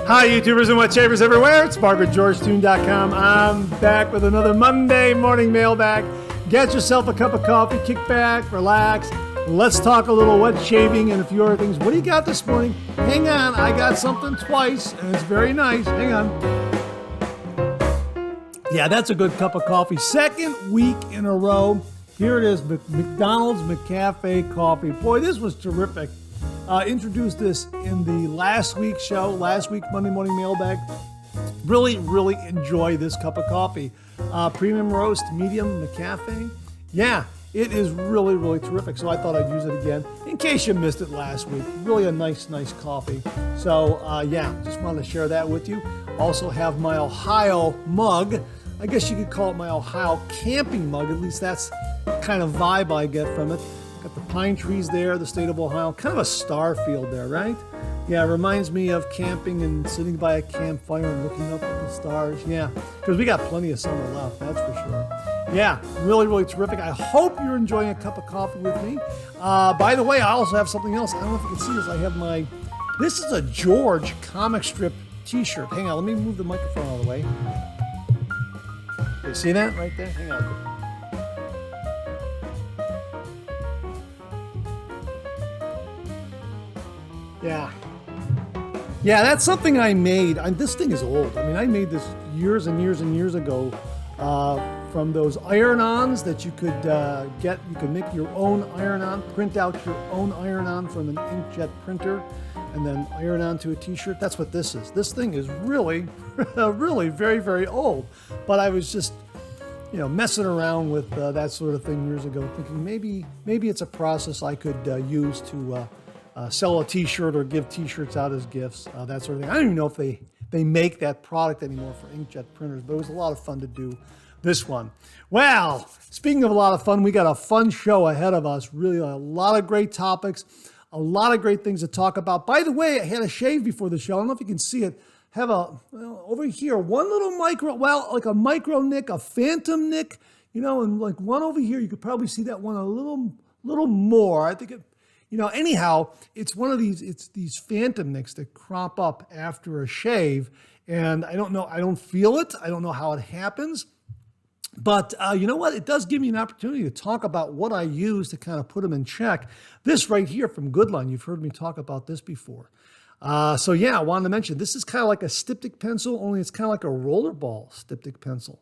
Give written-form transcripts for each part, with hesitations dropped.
Hi, YouTubers and wet shavers everywhere. It's BarberGeorgeTune.com. I'm back with another Monday morning mailbag. Get yourself a cup of coffee, kick back, relax. Let's talk a little wet shaving and a few other things. What do you got this morning? Hang on, I got something twice, and it's very nice. Hang on. Yeah, that's a good cup of coffee. Second week in a row. Here it is, McDonald's McCafe coffee. Boy, this was terrific. Introduced this in the last week's show, last week Monday morning mailbag. Really enjoy this cup of coffee. Premium roast, medium McCafe. Yeah, it is really terrific. So I thought I'd use it again in case you missed it last week. Really a nice coffee. So yeah, just wanted to share that with you. Also have my Ohio mug. I guess you could call it my Ohio camping mug. At least that's the kind of vibe I get from it. Got the pine trees there, the state of Ohio. Kind of a star field there, right? Yeah, it reminds me of camping and sitting by a campfire and looking up at the stars. Yeah, because we got plenty of summer left, that's for sure. Yeah, really terrific. I hope you're enjoying a cup of coffee with me. By the way, I also have something else. I don't know if you can see this. I have this is a George comic strip t-shirt. Hang on, let me move the microphone out of the way. You see that right there? Hang on. Yeah, that's something I made. This thing is old. I mean, I made this years and years ago from those iron-ons that you could get. You could make your own iron-on, print out your own iron-on from an inkjet printer, and then iron onto a t-shirt. That's what this is. This thing is really very old. But I was just, messing around with that sort of thing years ago, thinking maybe it's a process I could use to sell a t-shirt or give t-shirts out as gifts, that sort of thing. I don't even know if they make that product anymore for inkjet printers, but it was a lot of fun to do this one. Well, speaking of a lot of fun, we got a fun show ahead of us. Really a lot of great topics, a lot of great things to talk about. By the way, I had a shave before the show. I don't know if you can see it. Have over here, one little like a micro nick, a phantom nick, and like one over here. You could probably see that one a little more. I think it, anyhow, it's one of these phantom nicks that crop up after a shave. And I don't know, I don't feel it. I don't know how it happens. But you know what? It does give me an opportunity to talk about what I use to kind of put them in check. This right here from Goodline, you've heard me talk about this before. So yeah, I wanted to mention, this is kind of like a styptic pencil, only it's kind of like a rollerball styptic pencil.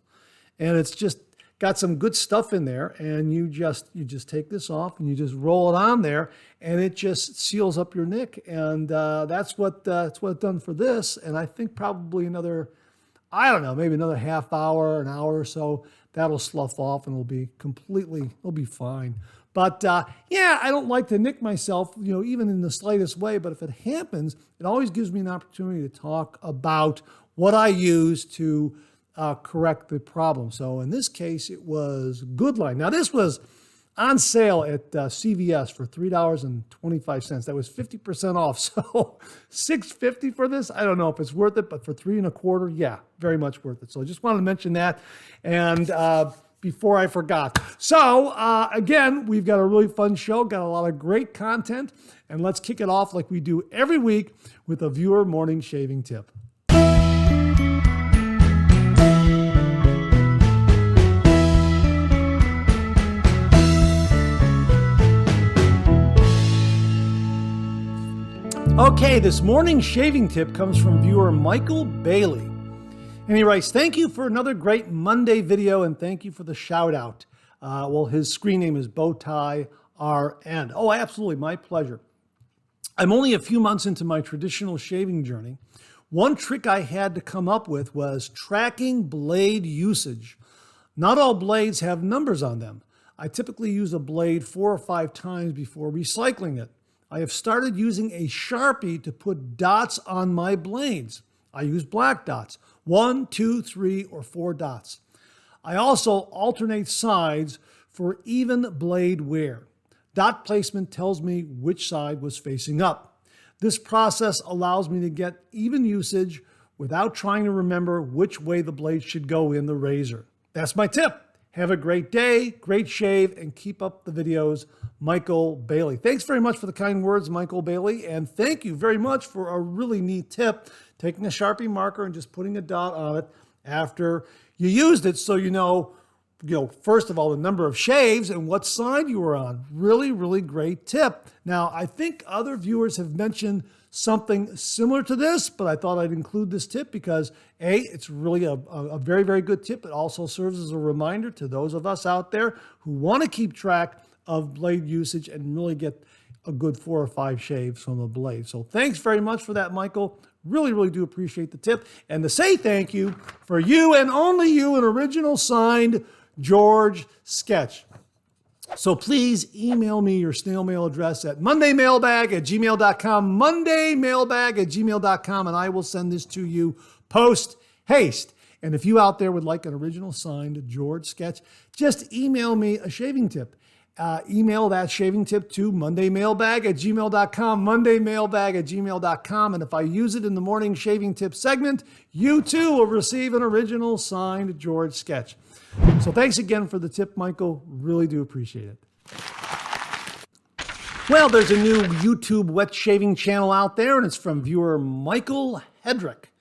And it's just got some good stuff in there, and you just take this off and you just roll it on there, and it just seals up your nick. And that's what it's done for this. And I think probably another, I don't know, maybe another half hour, an hour or so, that'll slough off and it'll be fine. But yeah, I don't like to nick myself, even in the slightest way. But if it happens, it always gives me an opportunity to talk about what I use to correct the problem. So in this case, it was Goodline. Now this was on sale at CVS for $3.25. That was 50% off. So $6.50 for this. I don't know if it's worth it, but for $3.25, yeah, very much worth it. So I just wanted to mention that. And before I forgot. So again, we've got a really fun show, got a lot of great content, and let's kick it off like we do every week with a viewer morning shaving tip. Okay, this morning's shaving tip comes from viewer Michael Bailey. And he writes, thank you for another great Monday video, and thank you for the shout out. Well, his screen name is Bowtie RN. Oh, absolutely, my pleasure. I'm only a few months into my traditional shaving journey. One trick I had to come up with was tracking blade usage. Not all blades have numbers on them. I typically use a blade 4 or 5 times before recycling it. I have started using a Sharpie to put dots on my blades. I use black dots, 1, 2, 3, or 4 dots. I also alternate sides for even blade wear. Dot placement tells me which side was facing up. This process allows me to get even usage without trying to remember which way the blade should go in the razor. That's my tip. Have a great day, great shave, and keep up the videos. Michael Bailey. Thanks very much for the kind words, Michael Bailey. And thank you very much for a really neat tip, taking a Sharpie marker and just putting a dot on it after you used it, so you know, first of all, the number of shaves and what side you were on. Really, really great tip. Now, I think other viewers have mentioned something similar to this, but I thought I'd include this tip because A, it's really a very, very good tip. It also serves as a reminder to those of us out there who want to keep track of blade usage and really get a good 4 or 5 shaves from the blade. So thanks very much for that, Michael. Really, really do appreciate the tip. And to say thank you, for you and only you, an original signed George sketch. So please email me your snail mail address at mondaymailbag@gmail.com, mondaymailbag@gmail.com, and I will send this to you post haste. And if you out there would like an original signed George sketch, just email me a shaving tip. Email that shaving tip to mondaymailbag@gmail.com, mondaymailbag@gmail.com. And if I use it in the morning shaving tip segment, you too will receive an original signed George sketch. So thanks again for the tip, Michael. Really do appreciate it. Well, there's a new YouTube wet shaving channel out there, and it's from viewer Michael Hedrick.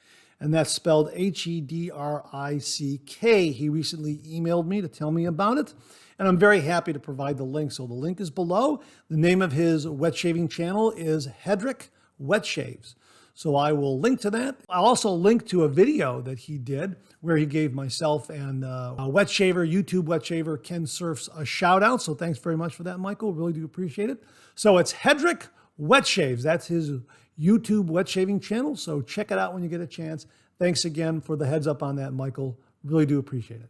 And that's spelled Hedrick. He recently emailed me to tell me about it, and I'm very happy to provide the link. So the link is below. The name of his wet shaving channel is HedrickWetShaves. So I will link to that. I'll also link to a video that he did where he gave myself and a wet shaver, YouTube wet shaver, Ken Surfs, a shout out. So thanks very much for that, Michael. Really do appreciate it. So it's HedrickWetShaves. That's his YouTube wet shaving channel. So check it out when you get a chance. Thanks again for the heads up on that, Michael. Really do appreciate it.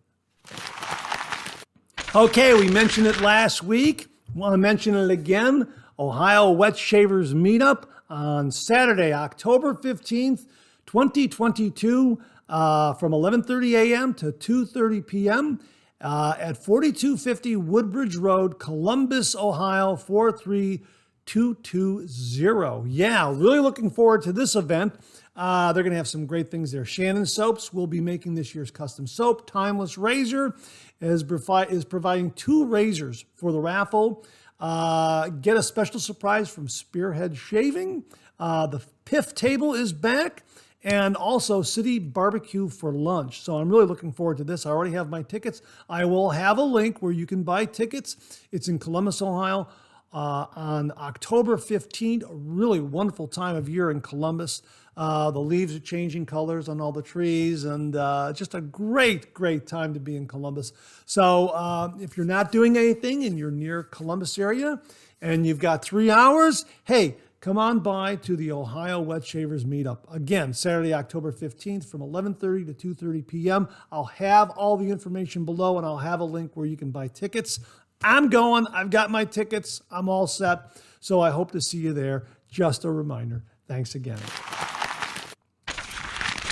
Okay, we mentioned it last week. Want to mention it again. Ohio Wet Shavers Meetup on Saturday, October 15th, 2022, from 11:30 a.m. to 2:30 p.m. At 4250 Woodbridge Road, Columbus, Ohio, 43220. Yeah, really looking forward to this event. They're going to have some great things there. Shannon Soaps will be making this year's custom soap. Timeless Razor is providing 2 razors for the raffle. Get a special surprise from Spearhead Shaving. The Piff Table is back. And also City Barbecue for lunch. So I'm really looking forward to this. I already have my tickets. I will have a link where you can buy tickets. It's in Columbus, Ohio, on October 15th. A really wonderful time of year in Columbus. The leaves are changing colors on all the trees, and just a great, great time to be in Columbus. So if you're not doing anything and you're near Columbus area and you've got 3 hours, hey, come on by to the Ohio Wet Shavers Meetup. Again, Saturday, October 15th from 11:30 to 2:30 p.m. I'll have all the information below, and I'll have a link where you can buy tickets. I'm going. I've got my tickets. I'm all set. So I hope to see you there. Just a reminder. Thanks again.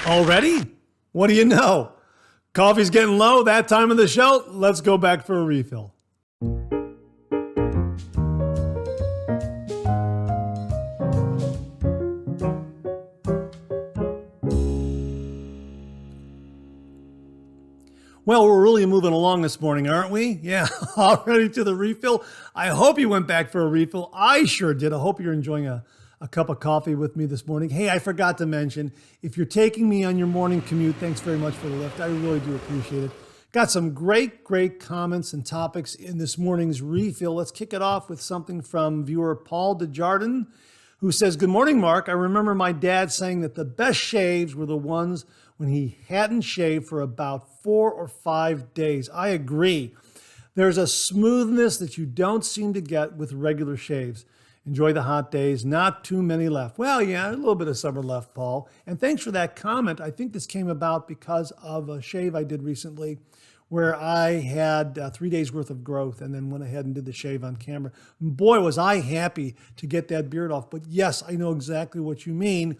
Already? What do you know? Coffee's getting low that time of the show. Let's go back for a refill. Well, we're really moving along this morning, aren't we? Yeah, already to the refill. I hope you went back for a refill. I sure did. I hope you're enjoying a cup of coffee with me this morning. Hey, I forgot to mention, if you're taking me on your morning commute, thanks very much for the lift. I really do appreciate it. Got some great, great comments and topics in this morning's refill. Let's kick it off with something from viewer Paul Desjardins, who says, "Good morning, Mark. I remember my dad saying that the best shaves were the ones when he hadn't shaved for about 4 or 5 days. I agree. There's a smoothness that you don't seem to get with regular shaves. Enjoy the hot days. Not too many left." Well, yeah, a little bit of summer left, Paul. And thanks for that comment. I think this came about because of a shave I did recently where I had 3 days worth of growth and then went ahead and did the shave on camera. Boy, was I happy to get that beard off. But yes, I know exactly what you mean.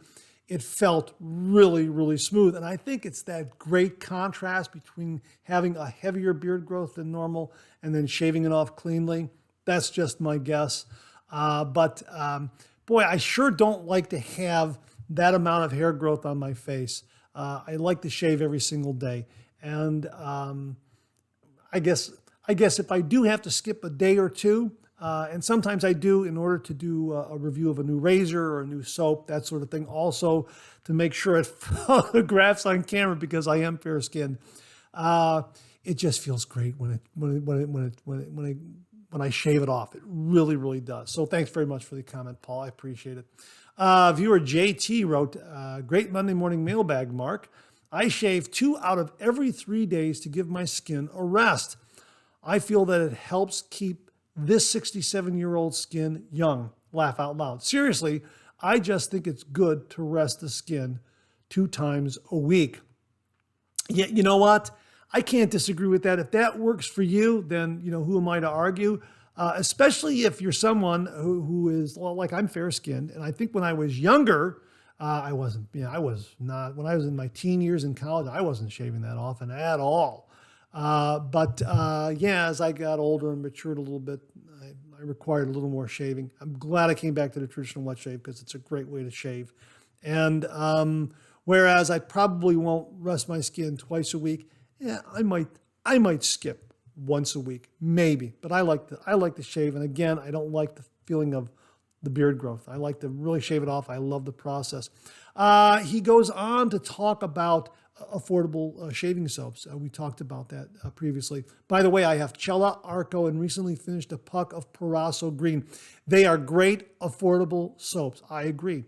It felt really, really smooth. And I think it's that great contrast between having a heavier beard growth than normal and then shaving it off cleanly. That's just my guess. But boy, I sure don't like to have that amount of hair growth on my face. I like to shave every single day. And I guess if I do have to skip a day or two, And sometimes I do in order to do a review of a new razor or a new soap, that sort of thing. Also to make sure it photographs on camera because I am fair skinned. It just feels great when I shave it off. It really, really does. So thanks very much for the comment, Paul. I appreciate it. Viewer JT wrote, great Monday morning mailbag, Mark. I shave 2 out of every 3 days to give my skin a rest. I feel that it helps keep this 67-year-old skin young. Laugh out loud. Seriously, I just think it's good to rest the skin 2 times a week. Yeah, you know what? I can't disagree with that. If that works for you, then, who am I to argue? Especially if you're someone who is, well, like I'm fair-skinned. And I think when I was younger, I was not, when I was in my teen years in college, I wasn't shaving that often at all. But as I got older and matured a little bit, I required a little more shaving. I'm glad I came back to the traditional wet shave because it's a great way to shave. And whereas I probably won't rest my skin twice a week, I might skip once a week, maybe. But I like to shave. And again, I don't like the feeling of the beard growth. I like to really shave it off. I love the process. He goes on to talk about affordable shaving soaps. We talked about that previously. By the way, I have Cella, Arco, and recently finished a puck of Parasso Green. They are great, affordable soaps. I agree.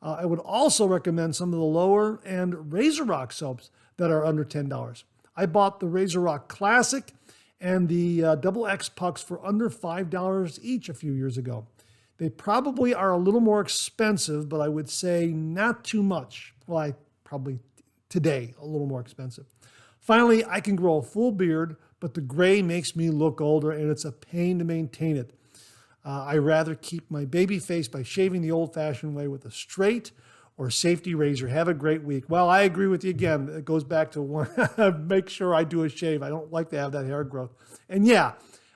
I would also recommend some of the lower end Razor Rock soaps that are under $10. I bought the Razor Rock Classic and the Double X pucks for under $5 each a few years ago. They probably are a little more expensive, but I would say not too much. Well, probably today a little more expensive. Finally, I can grow a full beard, but the gray makes me look older and it's a pain to maintain it. I rather keep my baby face by shaving the old-fashioned way with a straight or safety razor. Have a great week. Well, I agree with you again. It goes back to make sure I do a shave. I don't like to have that hair growth. And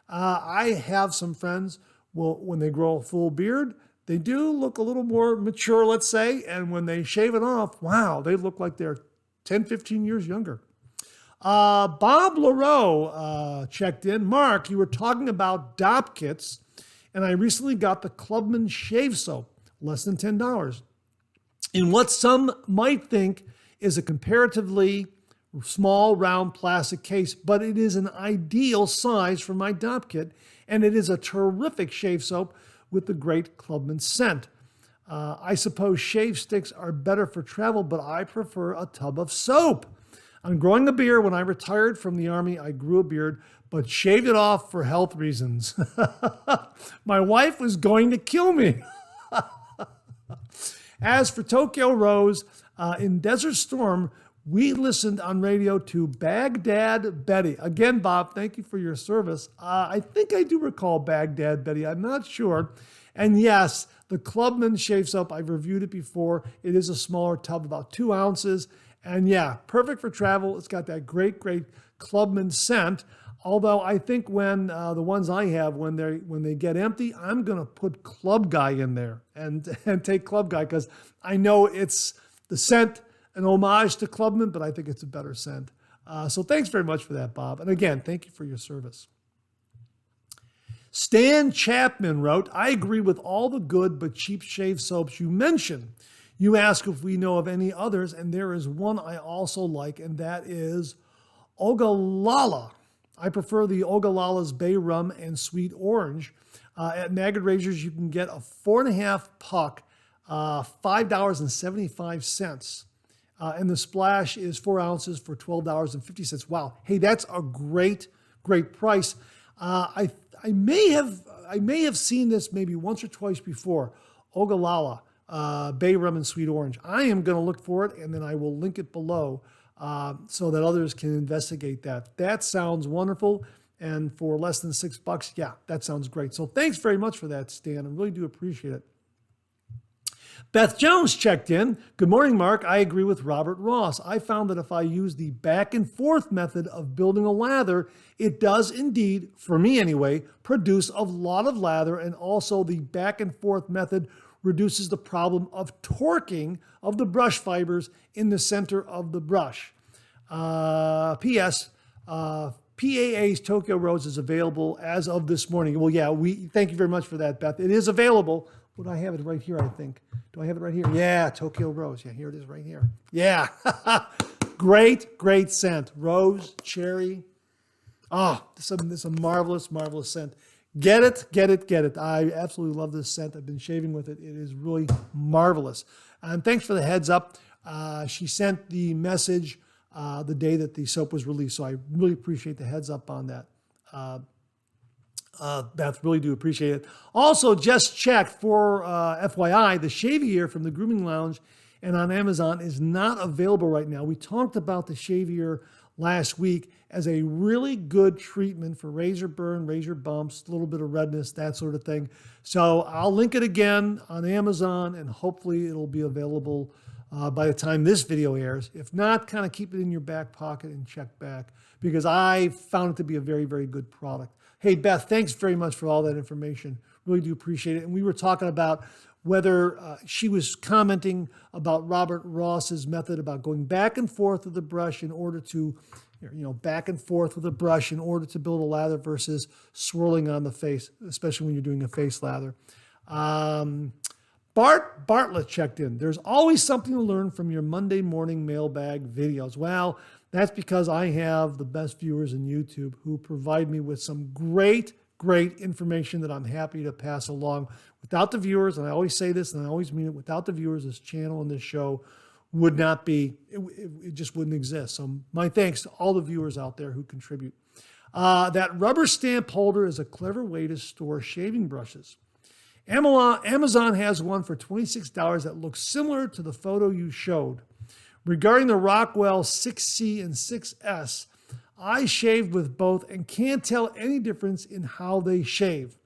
I have some friends, when they grow a full beard, they do look a little more mature, let's say. And when they shave it off, wow, they look like they're 10, 15 years younger. Bob LaRoe checked in. Mark, you were talking about Dopp kits, and I recently got the Clubman shave soap, less than $10. In what some might think is a comparatively small, round plastic case, but it is an ideal size for my Dopp kit, and it is a terrific shave soap with the great Clubman scent. I suppose shave sticks are better for travel, but I prefer a tub of soap. I'm growing a beard. When I retired from the Army, I grew a beard, but shaved it off for health reasons. My wife was going to kill me. As for Tokyo Rose, in Desert Storm, we listened on radio to Baghdad Betty. Again, Bob, thank you for your service. I think I do recall Baghdad Betty. I'm not sure. And yes, the Clubman shave soap, I've reviewed it before. It is a smaller tub, about 2 ounces. And perfect for travel. It's got that great, great Clubman scent. Although I think when the ones I have, when they get empty, I'm going to put Club Guy in there and take Club Guy because I know it's the scent, an homage to Clubman, but I think it's a better scent. So thanks very much for that, Bob. And again, thank you for your service. Stan Chapman wrote, I agree with all the good but cheap shave soaps you mentioned. You ask if we know of any others, and there is one I also like, and that is Ogallala. I prefer the Ogallala's Bay Rum and Sweet Orange. At Maggot Razors, you can get a 4.5 puck, $5.75. And the splash is 4 ounces for $12.50. Wow. Hey, that's a great, great price. I may have seen this maybe once or twice before. Ogallala, Bay Rum and Sweet Orange. I am going to look for it, and then I will link it below. So that others can investigate that. That sounds wonderful. And for less than $6, that sounds great. So thanks very much for that, Stan. I really do appreciate it. Beth Jones checked in. Good morning, Mark. I agree with Robert Ross. I found that if I use the back and forth method of building a lather, it does indeed, for me anyway, produce a lot of lather. And also the back and forth method reduces the problem of torquing of the brush fibers in the center of the brush. P.S. PAA's Tokyo Rose is available as of this morning. Well, yeah, thank you very much for that, Beth. It is available. Would I have it right here, I think? Do I have it right here? Yeah, Tokyo Rose. Yeah, here it is right here. Yeah. Great, great scent. Rose, cherry. This is a marvelous, marvelous scent. Get it, get it, get it. I absolutely love this scent. I've been shaving with it. It is really marvelous. And thanks for the heads up. She sent the message the day that the soap was released, so I really appreciate the heads up on that. Beth, really do appreciate it. Also, just checked for FYI, the Shave Ear from the Grooming Lounge and on Amazon is not available right now. We talked about the Shave Ear last week as a really good treatment for razor burn, razor bumps, a little bit of redness, that sort of thing. So I'll link it again on Amazon, and hopefully it'll be available by the time this video airs. If not, kind of keep it in your back pocket and check back, because I found it to be a very, very good product. Hey, Beth, thanks very much for all that information. Really do appreciate it. And we were talking about whether she was commenting about Robert Ross's method about going back and forth with the brush in order to, back and forth with a brush in order to build a lather versus swirling on the face, especially when you're doing a face lather. Bartlett checked in. There's always something to learn from your Monday morning mailbag videos. Well, that's because I have the best viewers in YouTube who provide me with some great information that I'm happy to pass along. Without the viewers, and I always say this and I always mean it, without the viewers, this channel and this show would not be, it just wouldn't exist. So my thanks to all the viewers out there who contribute. That rubber stamp holder is a clever way to store shaving brushes. Amazon has one for $26 that looks similar to the photo you showed. Regarding the Rockwell 6C and 6S, I shaved with both and can't tell any difference in how they shave.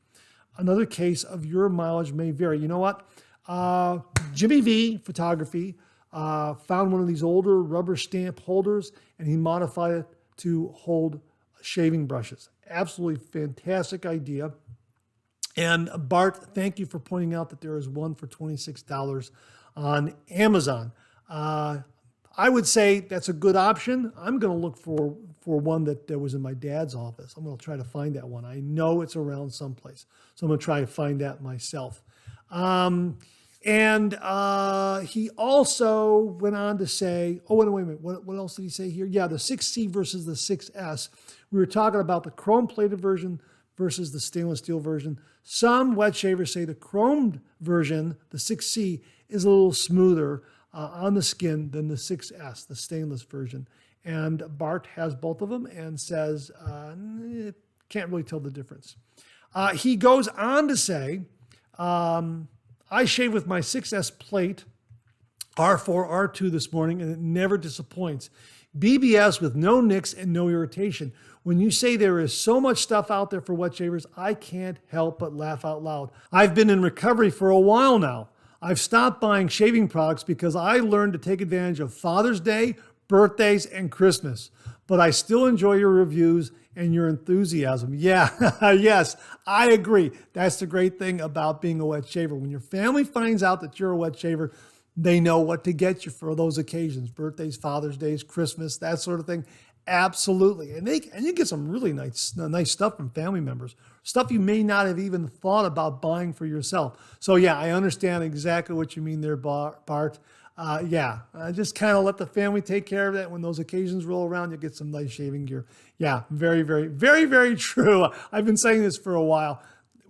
Another case of your mileage may vary. You know what? JimiV Photography found one of these older rubber stamp holders, and he modified it to hold shaving brushes. Absolutely fantastic idea. And Bart, thank you for pointing out that there is one for $26 on Amazon. I would say that's a good option. I'm going to look for one that was in my dad's office. I'm going to try to find that one. I know it's around someplace, so I'm going to try to find that myself. He also went on to say, wait a minute, what else did he say here? Yeah, the 6C versus the 6S. We were talking about the chrome-plated version versus the stainless steel version. Some wet shavers say the chromed version, the 6C, is a little smoother on the skin than the 6S, the stainless version. And Bart has both of them and says, can't really tell the difference. He goes on to say, I shave with my 6S plate, R4, R2 this morning, and it never disappoints. BBS with no nicks and no irritation. When you say there is so much stuff out there for wet shavers, I can't help but laugh out loud. I've been in recovery for a while now. I've stopped buying shaving products because I learned to take advantage of Father's Day, birthdays, and Christmas. But I still enjoy your reviews and your enthusiasm. Yeah, yes, I agree. That's the great thing about being a wet shaver. When your family finds out that you're a wet shaver, they know what to get you for those occasions. Birthdays, Father's Days, Christmas, that sort of thing. Absolutely. And you get some really nice stuff from family members. Stuff you may not have even thought about buying for yourself. So yeah, I understand exactly what you mean there, Bart. Just kind of let the family take care of that. When those occasions roll around, you'll get some nice shaving gear. Yeah, very, very, very, very true. I've been saying this for a while.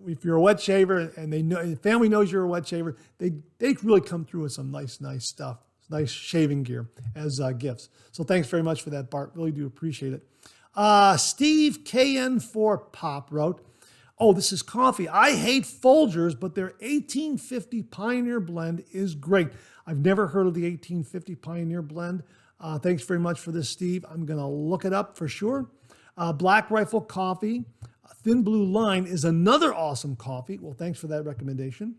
If you're a wet shaver and the family knows you're a wet shaver, they really come through with some nice stuff, nice shaving gear as gifts. So thanks very much for that, Bart. Really do appreciate it. Steve KN4 Pop wrote, this is coffee. I hate Folgers, but their 1850 Pioneer blend is great. I've never heard of the 1850 Pioneer blend. Thanks very much for this, Steve. I'm going to look it up for sure. Black Rifle Coffee, Thin Blue Line is another awesome coffee. Well, thanks for that recommendation.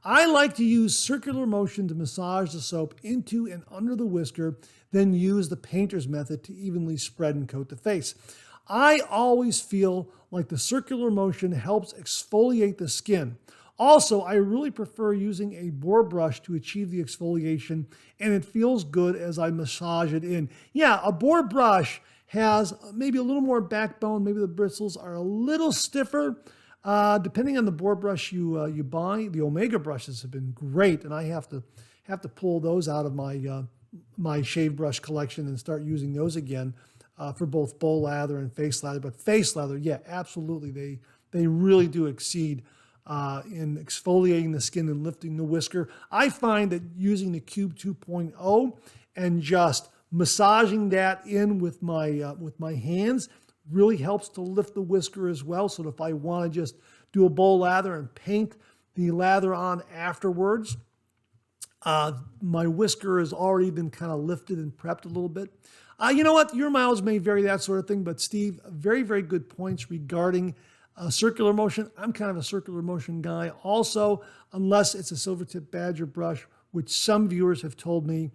I like to use circular motion to massage the soap into and under the whisker, then use the painter's method to evenly spread and coat the face. I always feel like the circular motion helps exfoliate the skin. Also, I really prefer using a boar brush to achieve the exfoliation, and it feels good as I massage it in. Yeah, a boar brush has maybe a little more backbone. Maybe the bristles are a little stiffer. Depending on the boar brush you buy, the Omega brushes have been great, and I have to pull those out of my shave brush collection and start using those again for both bowl lather and face lather. But face lather, yeah, absolutely, they really do exceed in exfoliating the skin and lifting the whisker. I find that using the Cube 2.0 and just massaging that in with my hands really helps to lift the whisker as well. So if I want to just do a bowl lather and paint the lather on afterwards, my whisker has already been kind of lifted and prepped a little bit. You know what? Your miles may vary, that sort of thing. But Steve, very, very good points regarding circular motion. I'm kind of a circular motion guy. Also, unless it's a silver tip badger brush, which some viewers have told me,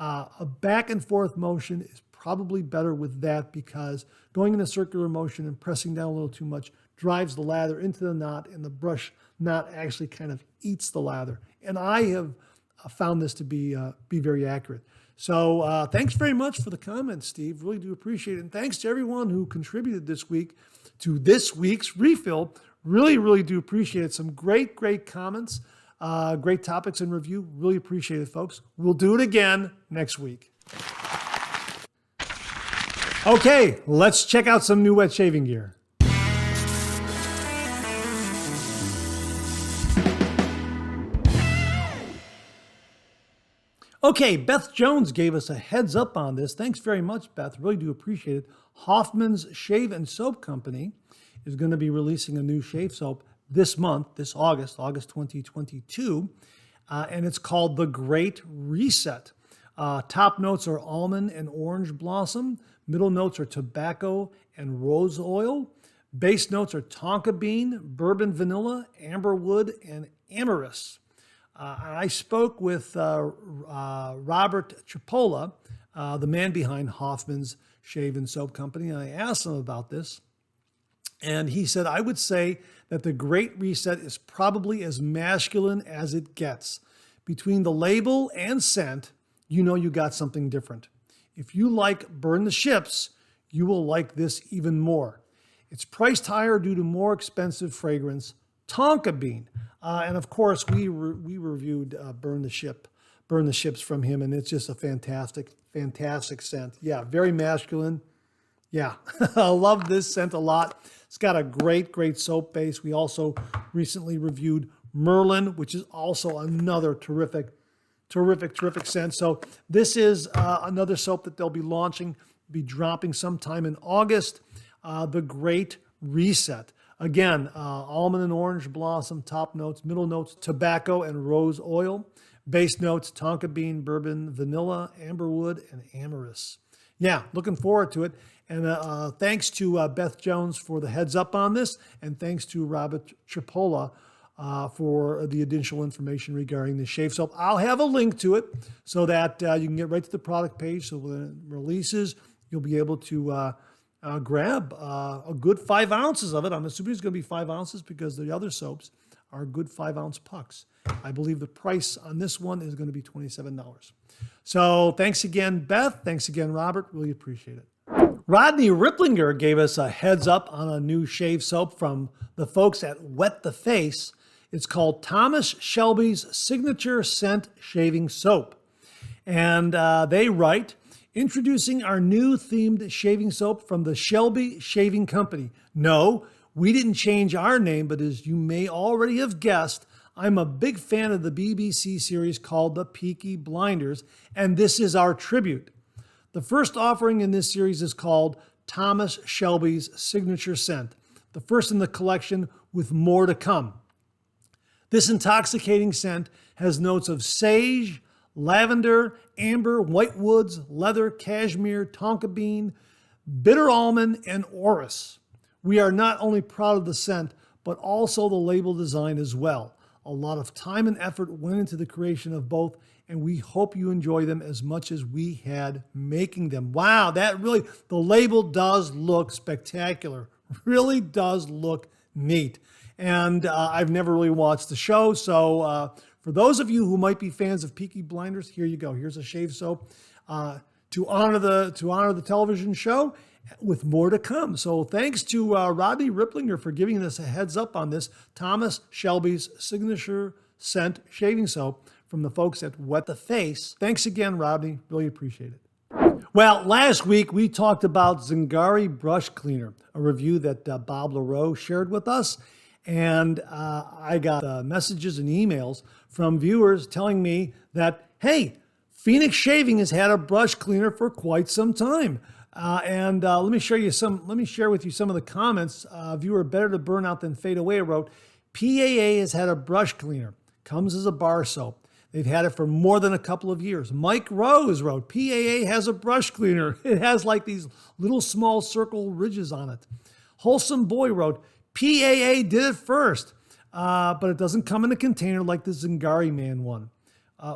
a back and forth motion is probably better with that, because going in a circular motion and pressing down a little too much drives the lather into the knot, and the brush knot actually kind of eats the lather. And I have found this to be very accurate. So thanks very much for the comments, Steve. Really do appreciate it. And thanks to everyone who contributed this week to this week's refill. Really, really do appreciate it. Some great, great comments, great topics and review. Really appreciate it, folks. We'll do it again next week. Okay, let's check out some new wet shaving gear. Okay, Beth Jones gave us a heads up on this. Thanks very much, Beth. Really do appreciate it. Hoffman's Shave and Soap Company is going to be releasing a new shave soap this month, this August 2022, and it's called The Great Reset. Top notes are almond and orange blossom. Middle notes are tobacco and rose oil. Base notes are tonka bean, bourbon vanilla, amberwood, and amyris. I spoke with Robert Chipola, the man behind Hoffman's Shave and Soap Company, and I asked him about this. And he said, I would say that the Great Reset is probably as masculine as it gets. Between the label and scent, you know you got something different. If you like Burn the Ships, you will like this even more. It's priced higher due to more expensive fragrance, tonka bean. And of course, we reviewed Burn the Ships from him, and it's just a fantastic, fantastic scent. Yeah, very masculine. Yeah, I love this scent a lot. It's got a great, great soap base. We also recently reviewed Merlin, which is also another terrific scent. So this is another soap that they'll be launching, be dropping sometime in August. The Great Reset. Again, almond and orange blossom, top notes, middle notes, tobacco and rose oil. Base notes, tonka bean, bourbon, vanilla, amberwood, and amyris. Yeah, looking forward to it. And thanks to Beth Jones for the heads up on this. And thanks to Robert Chipola for the additional information regarding the shave soap. I'll have a link to it so that you can get right to the product page. So when it releases, you'll be able to grab a good 5 ounces of it. I'm assuming it's going to be 5 ounces because the other soaps are good 5-ounce pucks. I believe the price on this one is going to be $27. So thanks again, Beth. Thanks again, Robert. Really appreciate it. Rodney Ripplinger gave us a heads up on a new shave soap from the folks at Wet the Face. It's called Thomas Shellby's Signature Scent Shaving Soap. And they write, introducing our new themed shaving soap from the Shellby Shaving Company. No, we didn't change our name, but as you may already have guessed, I'm a big fan of the BBC series called The Peaky Blinders, and this is our tribute. The first offering in this series is called Thomas Shellby's Signature Scent, the first in the collection with more to come. This intoxicating scent has notes of sage, lavender, amber, white woods, leather, cashmere, tonka bean, bitter almond, and orris. We are not only proud of the scent, but also the label design as well. A lot of time and effort went into the creation of both, and we hope you enjoy them as much as we had making them. Wow, that really, the label does look spectacular. Really does look neat. And I've never really watched the show, so for those of you who might be fans of Peaky Blinders, here you go. Here's a shave soap to honor the television show, with more to come. So thanks to Rodney Ripplinger for giving us a heads up on this Thomas Shellby's signature scent shaving soap from the folks at Wet the Face. Thanks again, Rodney. Really appreciate it. Well, last week we talked about Zingari Brush Cleaner, a review that Bob LaRoe shared with us. And I got messages and emails from viewers telling me that, hey, Phoenix Shaving has had a brush cleaner for quite some time. Let me share with you some of the comments. Viewer Better to Burn Out Than Fade Away wrote, PAA has had a brush cleaner, comes as a bar soap. They've had it for more than a couple of years. Mike Rose wrote, PAA has a brush cleaner. It has like these little small circle ridges on it. Wholesome Boy wrote, PAA did it first, but it doesn't come in a container like the Zingari Man one.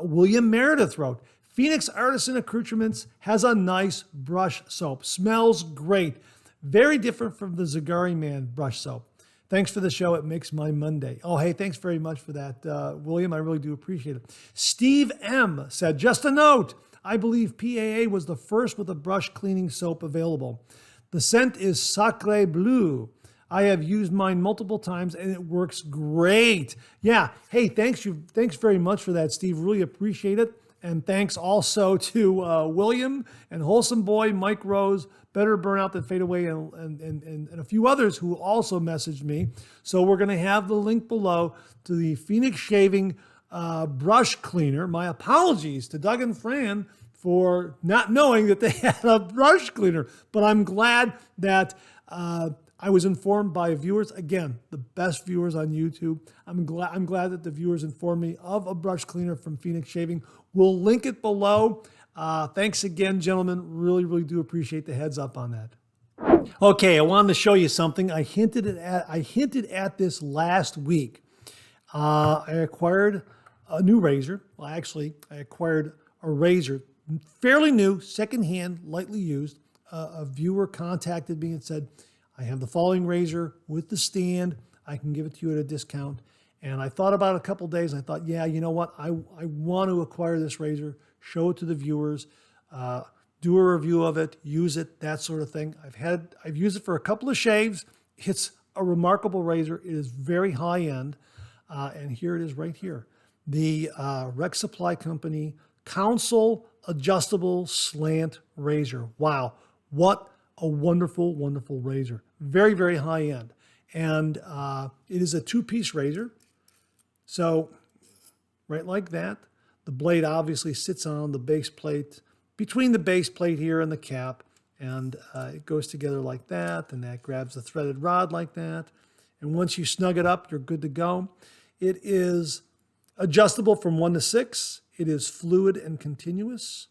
William Meredith wrote, Phoenix Artisan Accoutrements has a nice brush soap. Smells great. Very different from the Zingari Man brush soap. Thanks for the show. It makes my Monday. Oh, hey, thanks very much for that, William. I really do appreciate it. Steve M. said, just a note. I believe PAA was the first with a brush cleaning soap available. The scent is Sacré Bleu. I have used mine multiple times and it works great. Yeah. Hey, thanks very much for that, Steve. Really appreciate it. And thanks also to William and Wholesome Boy, Mike Rose, Better Burn Out Than Fade Away, and a few others who also messaged me. So we're going to have the link below to the Phoenix Shaving brush cleaner. My apologies to Doug and Fran for not knowing that they had a brush cleaner, but I'm glad that I was informed by viewers, again, the best viewers on YouTube. I'm glad that the viewers informed me of a brush cleaner from Phoenix Shaving. We'll link it below. Thanks again, gentlemen. Really, really do appreciate the heads up on that. Okay, I wanted to show you something. I hinted at this last week. I acquired a new razor. Well, actually, I acquired a razor, fairly new, secondhand, lightly used. A viewer contacted me and said, I have the following razor with the stand. I can give it to you at a discount. And I thought about it a couple days. I thought, yeah, you know what? I want to acquire this razor, show it to the viewers, do a review of it, use it, that sort of thing. I've used it for a couple of shaves. It's a remarkable razor. It is very high end. And here it is right here. The Rec Supply Company Konsul Adjustable Slant Razor. Wow. What a wonderful, wonderful razor. Very, very high end. And it is a two-piece razor. So right like that. The blade obviously sits on the base plate, between the base plate here and the cap. And it goes together like that. And that grabs the threaded rod like that. And once you snug it up, you're good to go. It is adjustable from 1 to 6. It is fluid and continuous.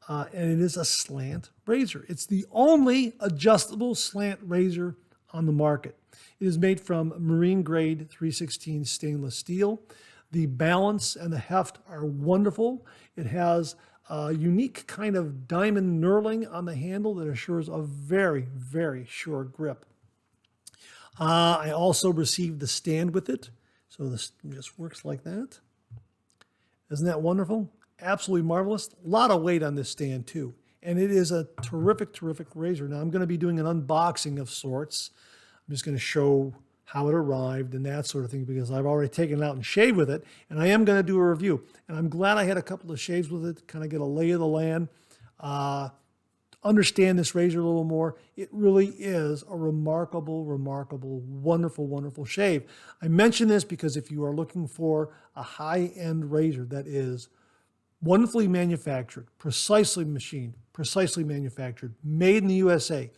And it is a slant razor. It's the only adjustable slant razor on the market. It is made from marine grade 316 stainless steel. The balance and the heft are wonderful. It has a unique kind of diamond knurling on the handle that assures a very, very sure grip. I also received the stand with it. So this just works like that. Isn't that wonderful? Absolutely marvelous. A lot of weight on this stand too. And it is a terrific, terrific razor. Now I'm going to be doing an unboxing of sorts. I'm just going to show how it arrived and that sort of thing because I've already taken it out and shaved with it. And I am going to do a review. And I'm glad I had a couple of shaves with it, kind of get a lay of the land, understand this razor a little more. It really is a remarkable, remarkable, wonderful, wonderful shave. I mention this because if you are looking for a high-end razor that is wonderfully manufactured, precisely machined, precisely manufactured, made in the USA,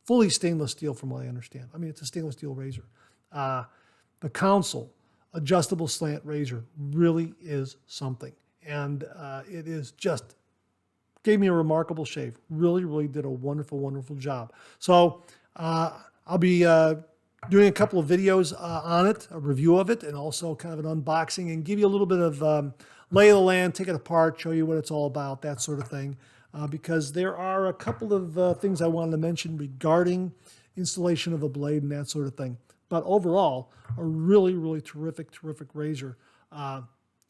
fully stainless steel from what I understand. I mean, it's a stainless steel razor. The Konsul adjustable slant razor really is something. And it is just, gave me a remarkable shave. Really, really did a wonderful, wonderful job. So I'll be doing a couple of videos on it, a review of it, and also kind of an unboxing and give you a little bit of lay of the land, take it apart, show you what it's all about, that sort of thing. Because there are a couple of things I wanted to mention regarding installation of a blade and that sort of thing. But overall, a really, really terrific, terrific razor.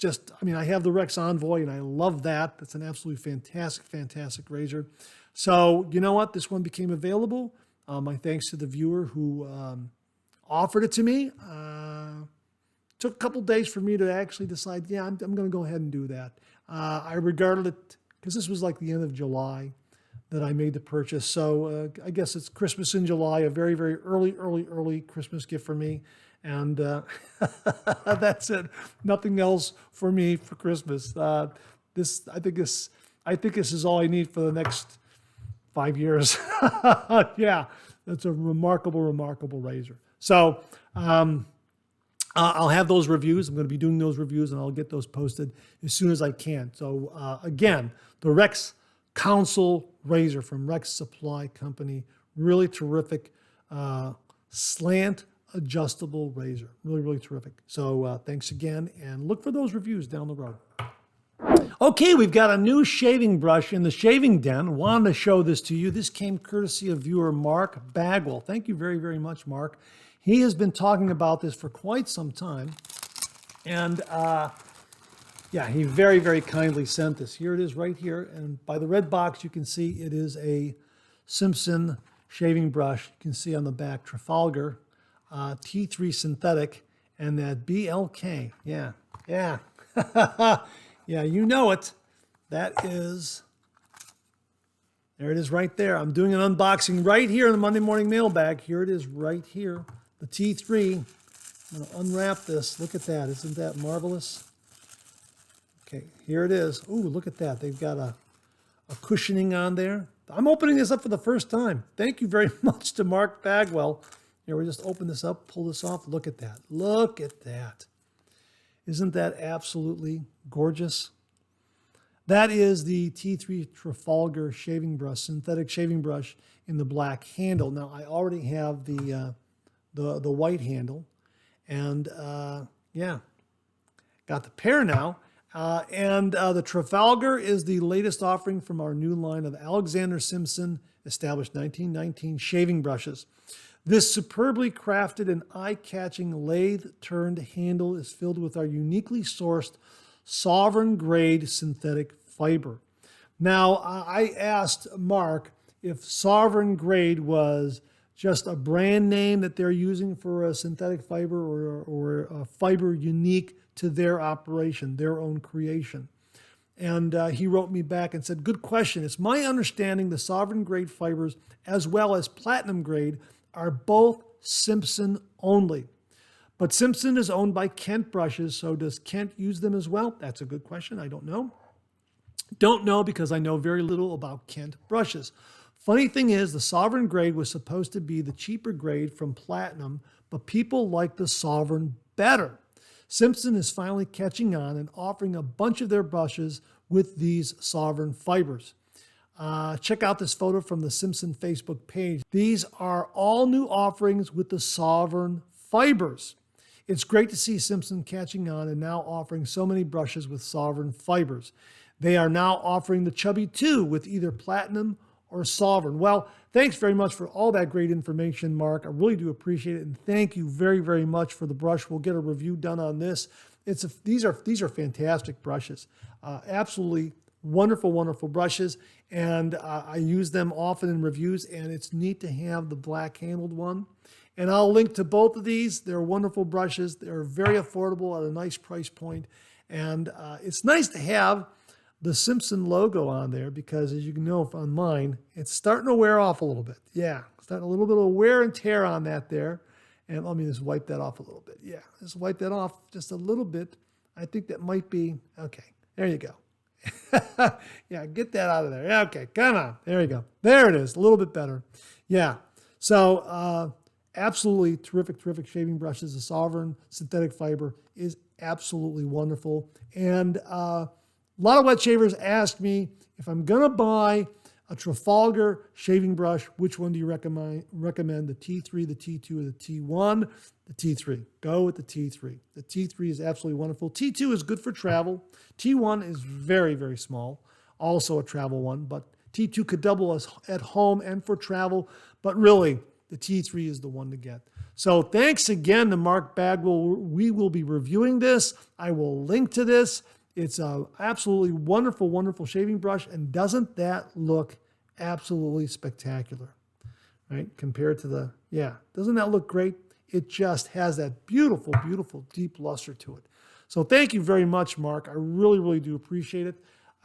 I mean, I have the Rex Envoy and I love that. That's an absolutely fantastic, fantastic razor. So you know what? This one became available. My thanks to the viewer who offered it to me. Took a couple days for me to actually decide, yeah, I'm going to go ahead and do that. I regarded it, because this was like the end of July that I made the purchase. So I guess it's Christmas in July, a very, very early Christmas gift for me. And that's it. Nothing else for me for Christmas. I think this is all I need for the next 5 years. Yeah, that's a remarkable razor. So I'll have those reviews. I'm going to be doing those reviews, and I'll get those posted as soon as I can. So again, the Rex Konsul Razor from Rex Supply Company, really terrific slant adjustable razor. Really terrific. So thanks again, and look for those reviews down the road. Okay, we've got a new shaving brush in the shaving den. Wanted to show this to you. This came courtesy of viewer Mark Bagwell. Thank you very much, Mark. He has been talking about this for quite some time. And yeah, he very kindly sent this. Here it is right here. And by the red box, you can see it is a Simpson shaving brush. You can see on the back Trafalgar T3 synthetic and that BLK. Yeah. Yeah, you know it. That is, there it is right there. I'm doing an unboxing right here in the Monday Morning Mailbag. Here it is right here, the T3. I'm going to unwrap this. Look at that. Isn't that marvelous? Okay, here it is. Ooh, look at that. They've got a cushioning on there. I'm opening this up for the first time. Thank you very much to Mark Bagwell. Here, we just open this up, pull this off. Look at that. Look at that. Isn't that absolutely gorgeous? That is the T3 Trafalgar shaving brush, synthetic shaving brush in the black handle. Now, I already have the white handle, and yeah, got the pair now. And the Trafalgar is the latest offering from our new line of Alexander Simpson, established 1919 shaving brushes. This superbly crafted and eye-catching lathe-turned handle is filled with our uniquely sourced sovereign-grade synthetic fiber. Now, I asked Mark if sovereign grade was just a brand name that they're using for a synthetic fiber or a fiber unique to their operation, their own creation. And he wrote me back and said, good question. It's my understanding the sovereign grade fibers as well as platinum grade are both Simpson only. But Simpson is owned by Kent Brushes, so does Kent use them as well? That's a good question. I don't know. Don't know because I know very little about Kent brushes. Funny thing is, the Sovereign grade was supposed to be the cheaper grade from Platinum, but people like the Sovereign better. Simpson is finally catching on and offering a bunch of their brushes with these Sovereign fibers. Check out this photo from the Simpson Facebook page. These are all new offerings with the Sovereign fibers. It's great to see Simpson catching on and now offering so many brushes with Sovereign fibers. They are now offering the Chubby 2 with either Platinum or Sovereign. Well, thanks very much for all that great information, Mark. I really do appreciate it, and thank you very much for the brush. We'll get a review done on this. These are fantastic brushes. Absolutely wonderful brushes, and I use them often in reviews, and it's neat to have the black-handled one. And I'll link to both of these. They're wonderful brushes. They're very affordable at a nice price point, and it's nice to have the Simpson logo on there because, as you can know on mine, it's starting to wear off a little bit. Yeah, starting a little bit of wear and tear on that there. And let me just wipe that off a little bit. Yeah, just wipe that off just a little bit. I think that might be, okay, there you go. Yeah, get that out of there. Okay, come on. There you go. There it is, a little bit better. Yeah, so absolutely terrific shaving brushes. The Sovereign synthetic fiber is absolutely wonderful. And a lot of wet shavers ask me if I'm going to buy a Trafalgar shaving brush, which one do you recommend? The T3, the T2, or the T1? The T3. Go with the T3. The T3 is absolutely wonderful. T2 is good for travel. T1 is very small, also a travel one, but T2 could double as at home and for travel, but really the T3 is the one to get. So thanks again to Mark Bagwell. We will be reviewing this. I will link to this. It's a absolutely wonderful, wonderful shaving brush. And doesn't that look absolutely spectacular, right? Compared to the, doesn't that look great? It just has that beautiful, beautiful deep luster to it. So thank you very much, Mark. I really, really do appreciate it.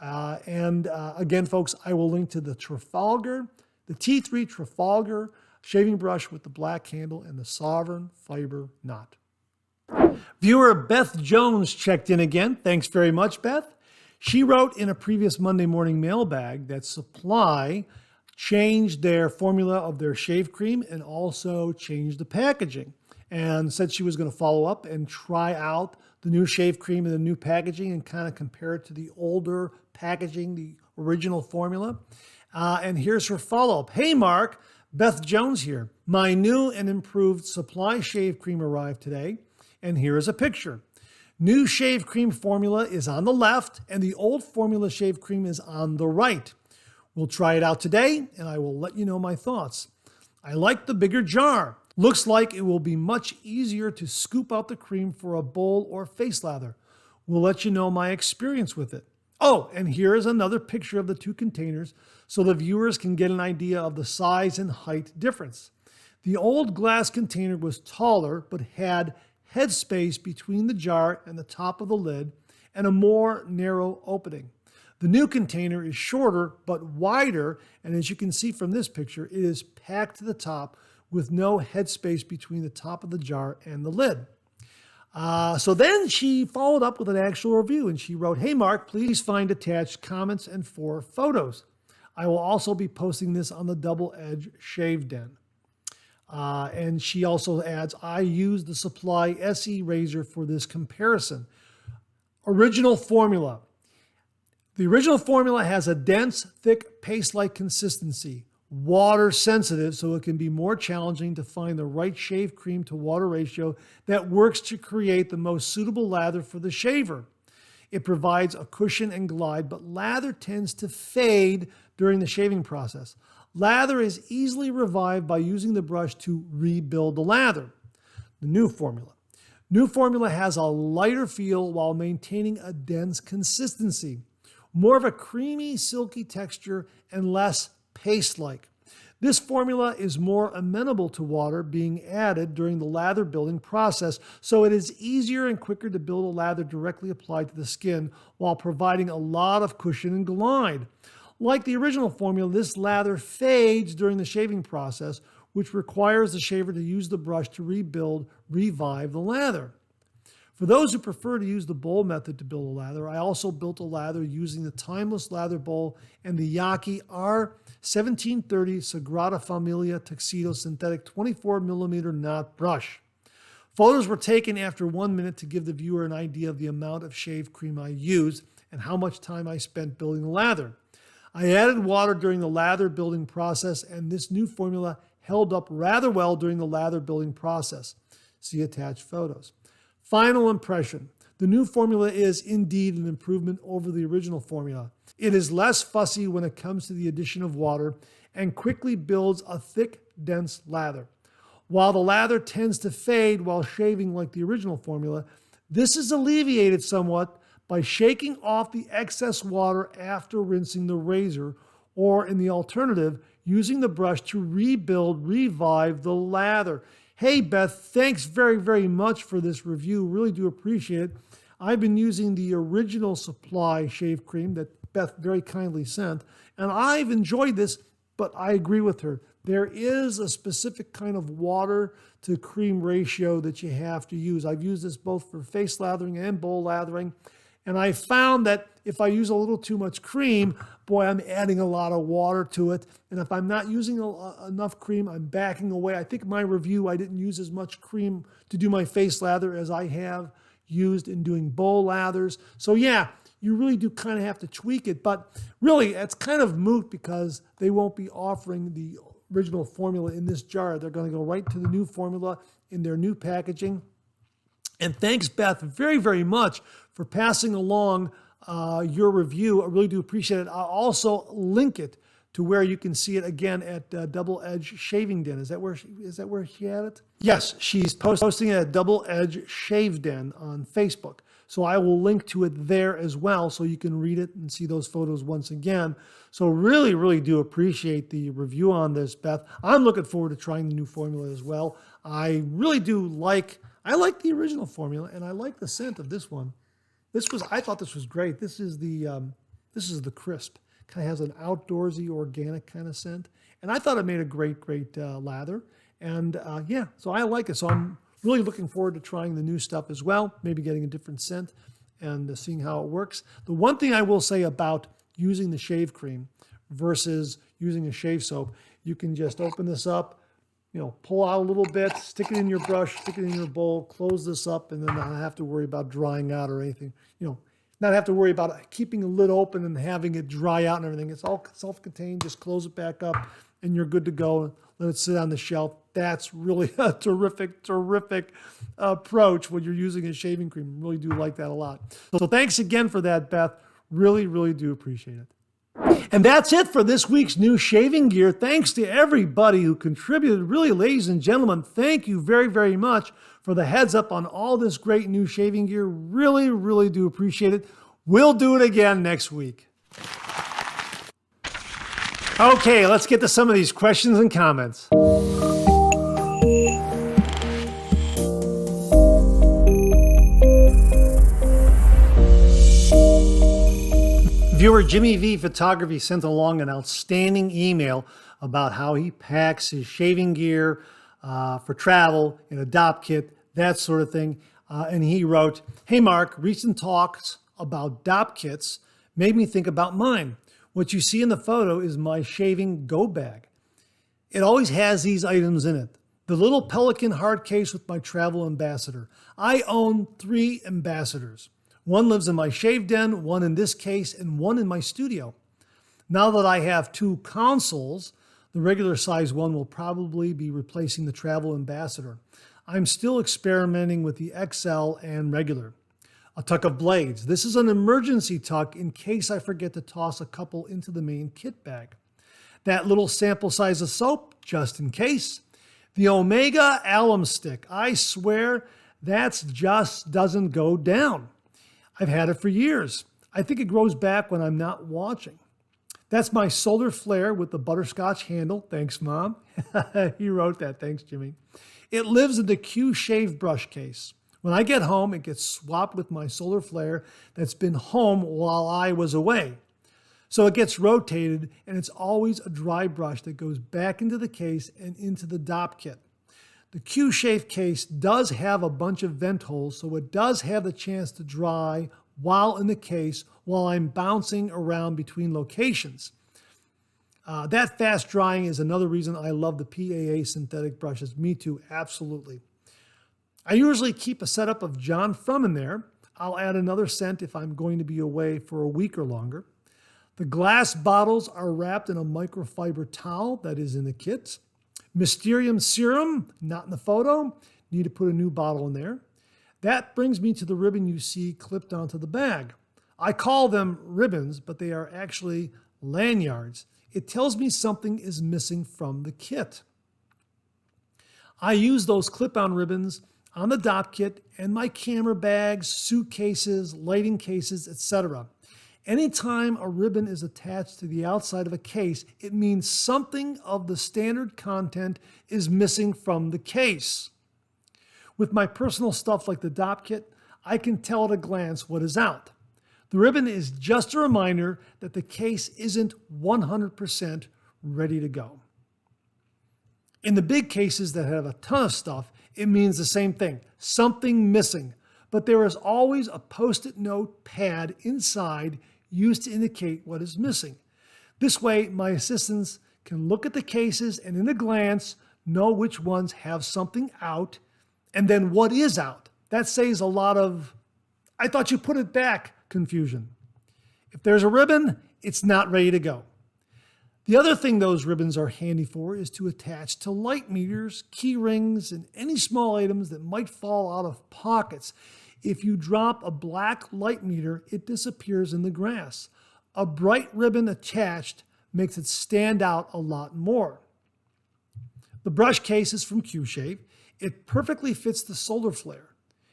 Again, folks, I will link to the Trafalgar, the T3 Trafalgar shaving brush with the black handle and the Sovereign fiber knot. Viewer Beth Jones checked in again. Thanks very much, Beth. She wrote in a previous Monday morning mailbag that Supply changed their formula of their shave cream and also changed the packaging, and said she was going to follow up and try out the new shave cream and the new packaging and kind of compare it to the older packaging, the original formula. And here's her follow-up. Hey, Mark, Beth Jones here. My new and improved Supply shave cream arrived today, and here is a picture. New shave cream formula is on the left, and the old formula shave cream is on the right. We'll try it out today, and I will let you know my thoughts. I like the bigger jar. Looks like it will be much easier to scoop out the cream for a bowl or face lather. We'll let you know my experience with it. Oh, and here is another picture of the two containers so the viewers can get an idea of the size and height difference. The old glass container was taller but had headspace between the jar and the top of the lid and a more narrow opening. The new container is shorter but wider, and as you can see from this picture, it is packed to the top with no headspace between the top of the jar and the lid. So then she followed up with an actual review, and she wrote, hey, Mark, please find attached comments and 4 photos. I will also be posting this on the Double Edge Shave Den. And she also adds, I used the Supply SE razor for this comparison. Original formula. The original formula has a dense, thick, paste-like consistency, water sensitive, so it can be more challenging to find the right shave cream to water ratio that works to create the most suitable lather for the shaver. It provides a cushion and glide, but lather tends to fade during the shaving process. Lather is easily revived by using the brush to rebuild the lather. The new formula. New formula has a lighter feel while maintaining a dense consistency. More of a creamy, silky texture and less paste-like. This formula is more amenable to water being added during the lather building process, so it is easier and quicker to build a lather directly applied to the skin while providing a lot of cushion and glide. Like the original formula, this lather fades during the shaving process, which requires the shaver to use the brush to revive the lather. For those who prefer to use the bowl method to build a lather, I also built a lather using the Timeless Lather Bowl and the Yaki R1730 Sagrada Familia Tuxedo Synthetic 24mm knot brush. Photos were taken after 1 minute to give the viewer an idea of the amount of shave cream I used and how much time I spent building the lather. I added water during the lather building process, and this new formula held up rather well during the lather building process. See attached photos. Final impression. The new formula is indeed an improvement over the original formula. It is less fussy when it comes to the addition of water and quickly builds a thick, dense lather. While the lather tends to fade while shaving like the original formula, this is alleviated somewhat by shaking off the excess water after rinsing the razor, or in the alternative, using the brush to revive the lather. Hey, Beth, thanks very, very much for this review. Really do appreciate it. I've been using the original Supply shave cream that Beth very kindly sent, and I've enjoyed this, but I agree with her. There is a specific kind of water to cream ratio that you have to use. I've used this both for face lathering and bowl lathering, and I found that if I use a little too much cream, boy, I'm adding a lot of water to it. And if I'm not using enough cream, I'm backing away. I think in my review, I didn't use as much cream to do my face lather as I have used in doing bowl lathers. So yeah, you really do kind of have to tweak it. But really, it's kind of moot because they won't be offering the original formula in this jar. They're going to go right to the new formula in their new packaging. And thanks, Beth, very, very much for passing along your review. I really do appreciate it. I'll also link it to where you can see it again at Double Edge Shaving Den. Is that where she had it? Yes, she's posting it at Double Edge Shave Den on Facebook. So I will link to it there as well so you can read it and see those photos once again. So really, really do appreciate the review on this, Beth. I'm looking forward to trying the new formula as well. I really do like the original formula, and I like the scent of this one. I thought this was great. This is the crisp. Kind of has an outdoorsy, organic kind of scent. And I thought it made a great lather. And yeah, so I like it. So I'm really looking forward to trying the new stuff as well, maybe getting a different scent and seeing how it works. The one thing I will say about using the shave cream versus using a shave soap, you can just open this up, pull out a little bit, stick it in your brush, stick it in your bowl, close this up, and then not have to worry about drying out or anything. Not have to worry about keeping the lid open and having it dry out and everything. It's all self-contained. Just close it back up and you're good to go. Let it sit on the shelf. That's really a terrific approach when you're using a shaving cream. Really do like that a lot. So thanks again for that, Beth. Really, really do appreciate it. And that's it for this week's new shaving gear. Thanks to everybody who contributed. Really, ladies and gentlemen, thank you very, very much for the heads up on all this great new shaving gear. Really, really do appreciate it. We'll do it again next week. Okay, let's get to some of these questions and comments. Viewer JimiV Photography sent along an outstanding email about how he packs his shaving gear for travel in a Dopp kit, that sort of thing. And he wrote, "Hey Mark, recent talks about Dopp kits made me think about mine. What you see in the photo is my shaving go bag. It always has these items in it. The little Pelican hard case with my travel ambassador. I own 3 ambassadors. One lives in my shave den, one in this case, and one in my studio. Now that I have 2 consoles, the regular size one will probably be replacing the travel ambassador. I'm still experimenting with the XL and regular. A tuck of blades. This is an emergency tuck in case I forget to toss a couple into the main kit bag. That little sample size of soap, just in case. The Omega alum stick. I swear that just doesn't go down. I've had it for years. I think it grows back when I'm not watching. That's my solar flare with the butterscotch handle. Thanks, Mom." He wrote that. Thanks, Jimmy. "It lives in the Q shave brush case. When I get home, it gets swapped with my solar flare that's been home while I was away. So it gets rotated, and it's always a dry brush that goes back into the case and into the Dopp kit. The Q shave case does have a bunch of vent holes, so it does have the chance to dry while in the case while I'm bouncing around between locations. That fast drying is another reason I love the PAA synthetic brushes. Me too, absolutely. I usually keep a setup of John From in there. I'll add another scent if I'm going to be away for a week or longer. The glass bottles are wrapped in a microfiber towel that is in the kit. Mysterium serum, not in the photo. Need to put a new bottle in there. That brings me to the ribbon you see clipped onto the bag. I call them ribbons, but they are actually lanyards. It tells me something is missing from the kit. I use those clip-on ribbons on the Dopp kit and my camera bags, suitcases, lighting cases, etc. Anytime a ribbon is attached to the outside of a case, it means something of the standard content is missing from the case. With my personal stuff like the Dopp kit, I can tell at a glance what is out. The ribbon is just a reminder that the case isn't 100% ready to go. In the big cases that have a ton of stuff, it means the same thing, something missing. But there is always a Post-it note pad inside used to indicate what is missing. This way, my assistants can look at the cases and in a glance know which ones have something out and then what is out. That saves a lot of, "I thought you put it back," confusion. If there's a ribbon, it's not ready to go. The other thing those ribbons are handy for is to attach to light meters, key rings, and any small items that might fall out of pockets. If you drop a black light meter, it disappears in the grass. A bright ribbon attached makes it stand out a lot more. The brush case is from Q-Shave. It perfectly fits the solar flare.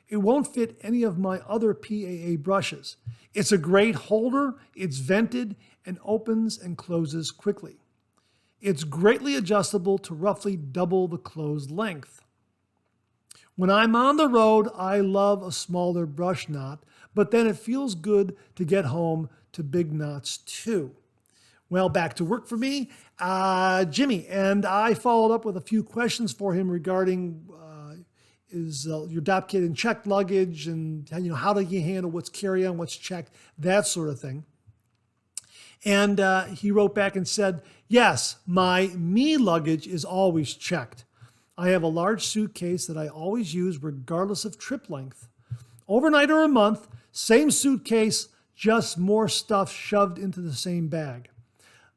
It won't fit any of my other PAA brushes. It's a great holder, it's vented, and opens and closes quickly. It's greatly adjustable to roughly double the closed length. When I'm on the road, I love a smaller brush knot, but then it feels good to get home to big knots too. Well, back to work for me, Jimmy, and I followed up with a few questions for him regarding is your Dopp kit in checked luggage, and how do you handle what's carry-on, what's checked, that sort of thing. And he wrote back and said, yes, my me luggage is always checked. I have a large suitcase that I always use regardless of trip length. Overnight or a month, same suitcase, just more stuff shoved into the same bag.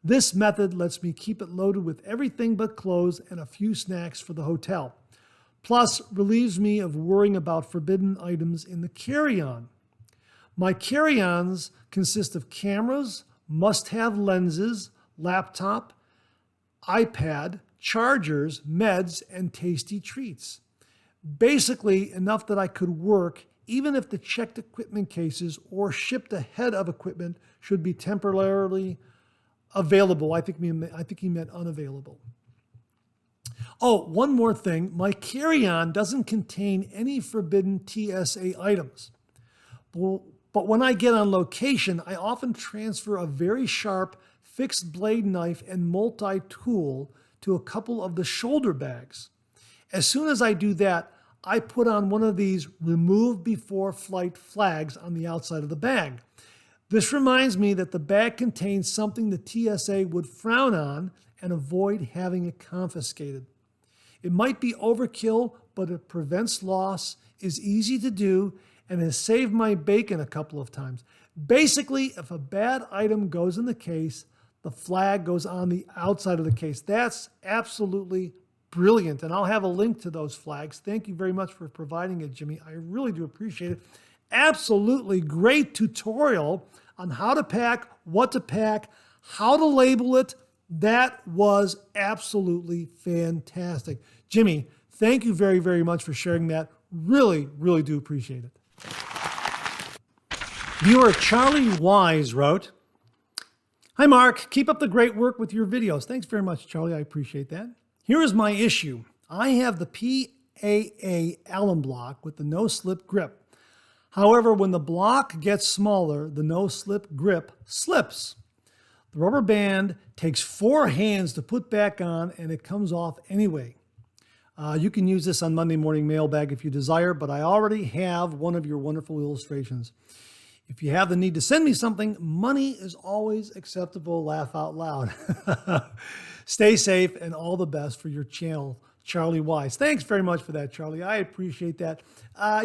This method lets me keep it loaded with everything but clothes and a few snacks for the hotel. Plus, relieves me of worrying about forbidden items in the carry-on. My carry-ons consist of cameras, must-have lenses, laptop, iPad, chargers, meds, and tasty treats. Basically, enough that I could work even if the checked equipment cases or shipped ahead of equipment should be temporarily available. I think he meant unavailable. Oh, one more thing. My carry-on doesn't contain any forbidden TSA items. But when I get on location, I often transfer a very sharp fixed blade knife and multi-tool to a couple of the shoulder bags. As soon as I do that, I put on one of these remove before flight flags on the outside of the bag. This reminds me that the bag contains something the TSA would frown on and avoid having it confiscated. It might be overkill, but it prevents loss, is easy to do, and has saved my bacon a couple of times. Basically, if a bad item goes in the case, the flag goes on the outside of the case. That's absolutely brilliant, and I'll have a link to those flags. Thank you very much for providing it, Jimmy. I really do appreciate it. Absolutely great tutorial on how to pack, what to pack, how to label it. That was absolutely fantastic. Jimmy, thank you very, very much for sharing that. Really, really do appreciate it. Viewer Charlie Wise wrote, "Hi Mark, keep up the great work with your videos." Thanks very much, Charlie. I appreciate that. Here is my issue. I have the PAA Allen block with the no-slip grip. However, when the block gets smaller, the no-slip grip slips. The rubber band takes 4 hands to put back on, and it comes off anyway. You can use this on Monday Morning Mailbag if you desire, but I already have one of your wonderful illustrations. If you have the need to send me something, money is always acceptable. Laugh out loud. Stay safe and all the best for your channel, Charlie Wise. Thanks very much for that, Charlie. I appreciate that.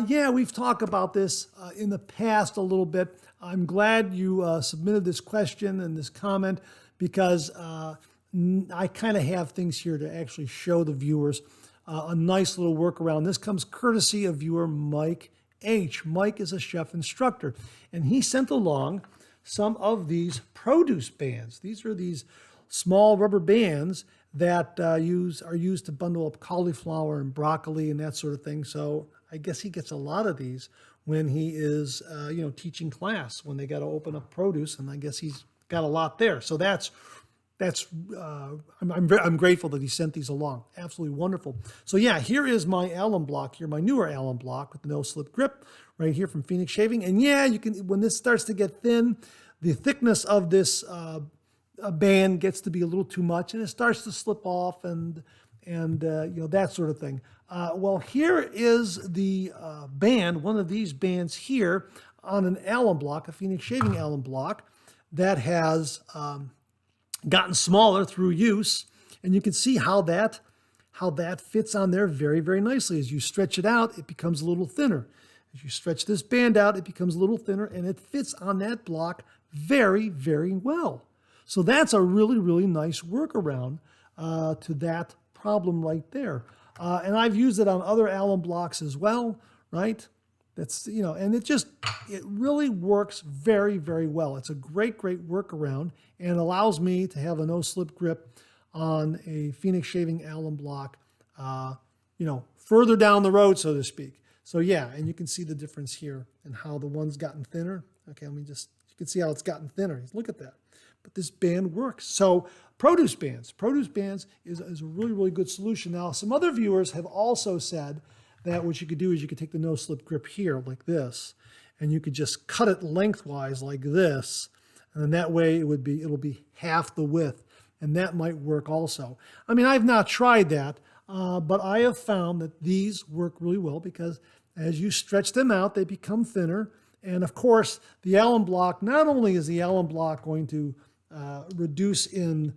Yeah, we've talked about this in the past a little bit. I'm glad you submitted this question and this comment because I kind of have things here to actually show the viewers a nice little workaround. This comes courtesy of viewer Mike H. Mike is a chef instructor, and he sent along some of these produce bands. These are these small rubber bands that are used to bundle up cauliflower and broccoli and that sort of thing. So I guess he gets a lot of these when he is, teaching class, when they got to open up produce, and I guess he's got a lot there. So I'm grateful that he sent these along. Absolutely wonderful. So yeah, here is my Allen block here, my newer Allen block with the no-slip grip right here from Phoenix Shaving. And yeah, you can, when this starts to get thin, the thickness of this band gets to be a little too much, and it starts to slip off and that sort of thing. Well, here is the band, one of these bands here on an Allen block, a Phoenix Shaving Allen block that has gotten smaller through use, and you can see how that fits on there very, very nicely. As you stretch it out, it becomes a little thinner. As you stretch this band out, it becomes a little thinner, and it fits on that block very, very well. So that's a really, really nice workaround to that problem right there. And I've used it on other Allen blocks as well, right? That's, and it really works very, very well. It's a great, great workaround and allows me to have a no-slip grip on a Phoenix shaving alum block, further down the road, so to speak. So yeah, and you can see the difference here and how the one's gotten thinner. Okay, you can see how it's gotten thinner. Look at that. But this band works. So produce bands is a really, really good solution. Now, some other viewers have also said that what you could do is you could take the no-slip grip here like this, and you could just cut it lengthwise like this, and then that way it'll be half the width, and that might work also. I mean, I've not tried that, but I have found that these work really well because as you stretch them out, they become thinner. And of course, the alum block, not only is the alum block going to reduce in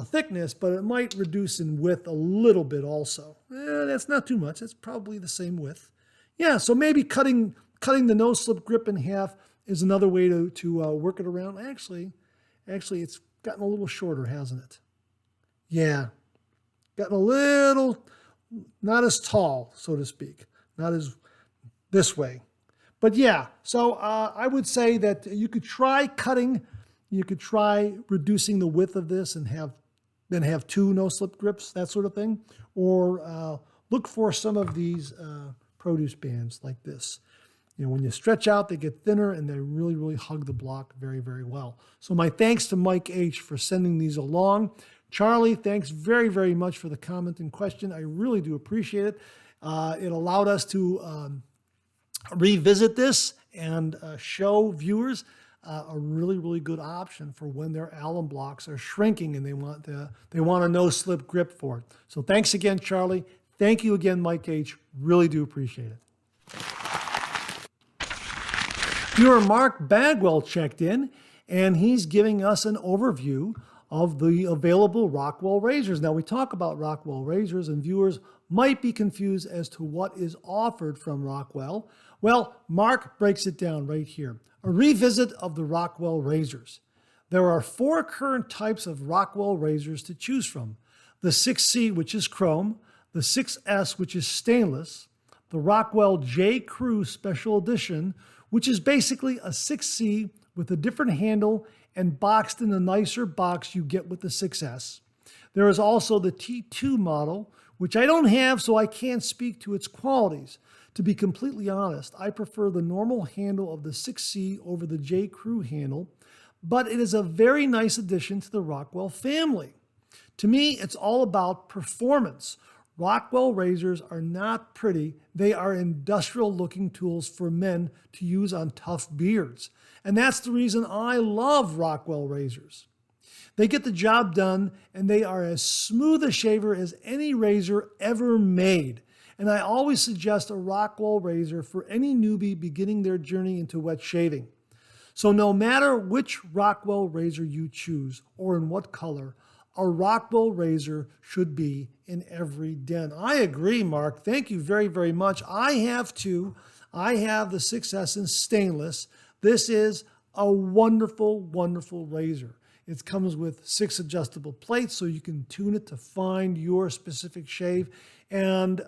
thickness, but it might reduce in width a little bit also. That's not too much. It's probably the same width. Yeah, so maybe cutting the no-slip grip in half is another way to work it around. Actually, it's gotten a little shorter, hasn't it? Yeah, gotten a little, not as tall, so to speak, not as this way. But yeah, so I would say that you could try reducing the width of this and then have two no-slip grips, that sort of thing. Or look for some of these produce bands like this. When you stretch out, they get thinner and they really, really hug the block very, very well. So my thanks to Mike H. for sending these along. Charlie, thanks very, very much for the comment and question. I really do appreciate it. It allowed us to revisit this and show viewers a really, really good option for when their alum blocks are shrinking and they want a no-slip grip for it. So thanks again, Charlie. Thank you again, Mike H. Really do appreciate it. Viewer Mark Bagwell checked in, and he's giving us an overview of the available Rockwell razors. Now, we talk about Rockwell razors, and viewers might be confused as to what is offered from Rockwell. Well, Mark breaks it down right here. A revisit of the Rockwell razors. There are 4 current types of Rockwell razors to choose from. The 6C, which is chrome, the 6S, which is stainless, the Rockwell J. Crew Special Edition, which is basically a 6C with a different handle and boxed in a nicer box you get with the 6S. There is also the T2 model, which I don't have, so I can't speak to its qualities. To be completely honest, I prefer the normal handle of the 6C over the J. Crew handle, but it is a very nice addition to the Rockwell family. To me, it's all about performance. Rockwell razors are not pretty. They are industrial-looking tools for men to use on tough beards. And that's the reason I love Rockwell razors. They get the job done, and they are as smooth a shaver as any razor ever made. And I always suggest a Rockwell razor for any newbie beginning their journey into wet shaving. So no matter which Rockwell razor you choose or in what color, a Rockwell razor should be in every den. I agree, Mark. Thank you very, very much. I have two. I have the 6S in stainless. This is a wonderful, wonderful razor. It comes with 6 adjustable plates so you can tune it to find your specific shave. And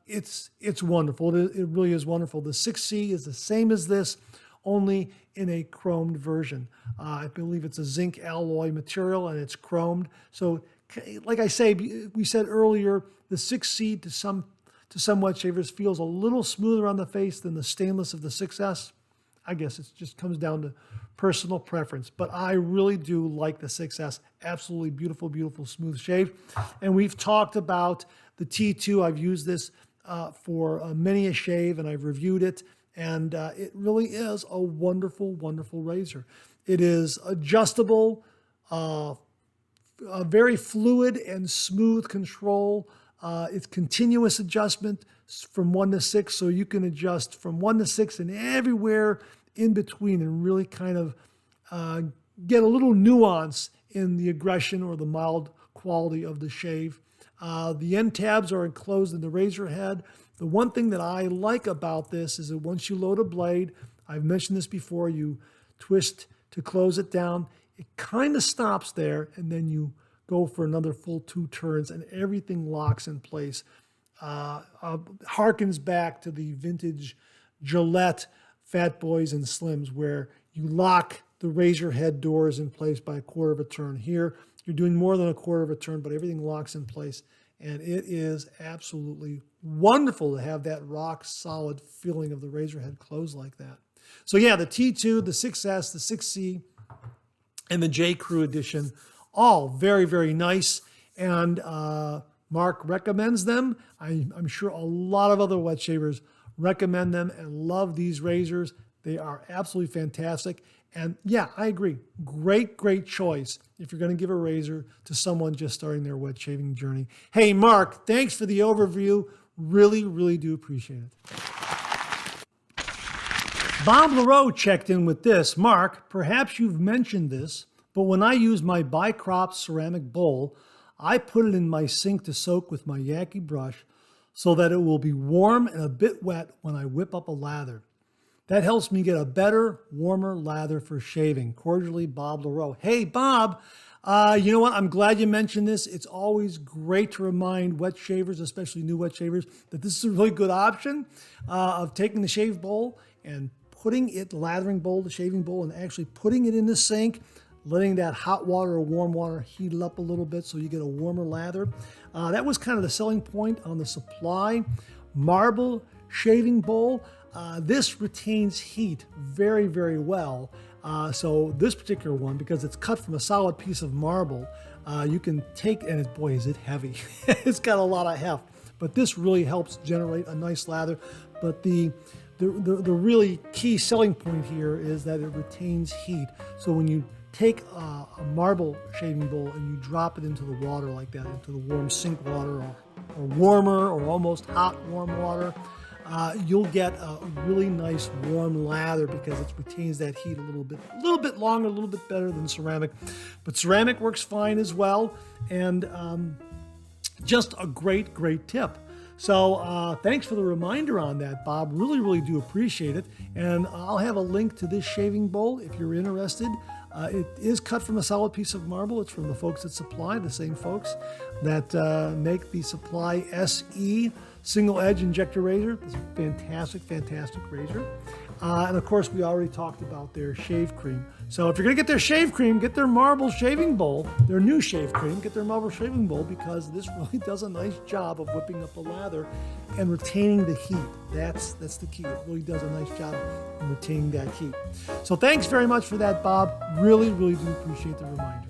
it's wonderful. It really is wonderful. The 6C is the same as this, only in a chromed version. I believe it's a zinc alloy material and it's chromed. So like I say, we said earlier, the 6C to some wet shavers feels a little smoother on the face than the stainless of the 6S. I guess it just comes down to personal preference, but I really do like the 6S. Absolutely beautiful, beautiful smooth shave. And we've talked about the T2. I've used this for many a shave and I've reviewed it. And it really is a wonderful, wonderful razor. It is adjustable, a very fluid and smooth control. It's continuous adjustment from 1 to 6, so you can adjust from 1 to 6 and everywhere in between and really kind of get a little nuance in the aggression or the mild quality of the shave. The end tabs are enclosed in the razor head. The one thing that I like about this is that once you load a blade, I've mentioned this before, you twist to close it down. It kind of stops there, and then you go for another full 2 turns, and everything locks in place. Harkens back to the vintage Gillette Fat Boys and Slims, where you lock the razor head doors in place by a quarter of a turn. Here, you're doing more than a quarter of a turn, but everything locks in place. And it is absolutely wonderful to have that rock solid feeling of the razor head close like that. So yeah, the T2, the 6S, the 6C, and the J. Crew edition, all very, very nice. And Mark recommends them. I'm sure a lot of other wet shavers recommend them and love these razors. They are absolutely fantastic. And yeah, I agree. Great, great choice if you're going to give a razor to someone just starting their wet shaving journey. Hey, Mark, thanks for the overview. Really, really do appreciate it. Bob LaRoe checked in with this. Mark, perhaps you've mentioned this, but when I use my Bicrop ceramic bowl, I put it in my sink to soak with my Yankee brush so that it will be warm and a bit wet when I whip up a lather. That helps me get a better, warmer lather for shaving. Cordially, Bob LaRoe. Hey, Bob, you know what? I'm glad you mentioned this. It's always great to remind wet shavers, especially new wet shavers, that this is a really good option of taking the shave bowl and putting it, the lathering bowl, the shaving bowl, and actually putting it in the sink, letting that hot water or warm water heat it up a little bit so you get a warmer lather. That was kind of the selling point on the Supply marble shaving bowl. This retains heat very, very well. So this particular one, because it's cut from a solid piece of marble, you can take, and boy, is it heavy. It's got a lot of heft, but this really helps generate a nice lather. But the really key selling point here is that it retains heat. So when you take a marble shaving bowl and you drop it into the water like that, into the warm sink water or warmer or almost hot warm water, you'll get a really nice warm lather because it retains that heat a little bit longer, a little bit better than ceramic. But ceramic works fine as well, and just a great, great tip. So thanks for the reminder on that, Bob. Really, really do appreciate it. And I'll have a link to this shaving bowl if you're interested. It is cut from a solid piece of marble. It's from the folks at Supply, the same folks that make the Supply SE single edge injector razor. It's a fantastic, fantastic razor. And of course, we already talked about their shave cream. So if you're gonna get their shave cream, get their marble shaving bowl, their new shave cream, get their marble shaving bowl, because this really does a nice job of whipping up a lather and retaining the heat. That's the key. It really does a nice job in retaining that heat. So thanks very much for that, Bob. Really, really do appreciate the reminder.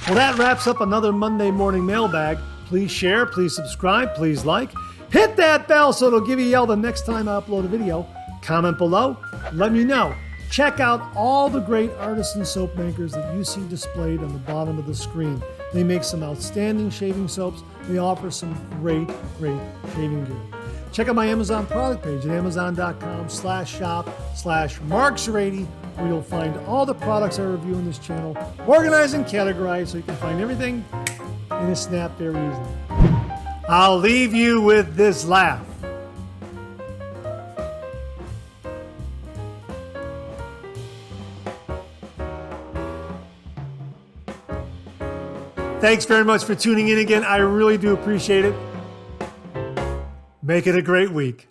Well, that wraps up another Monday morning mailbag. Please share, please subscribe, please like. Hit that bell so it'll give you a yell the next time I upload a video. Comment below, let me know. Check out all the great artisan soap makers that you see displayed on the bottom of the screen. They make some outstanding shaving soaps. They offer some great, great shaving gear. Check out my Amazon product page at amazon.com/shop/marks80, where you'll find all the products I review on this channel, organized and categorized so you can find everything in a snap very easily. I'll leave you with this laugh. Thanks very much for tuning in again. I really do appreciate it. Make it a great week.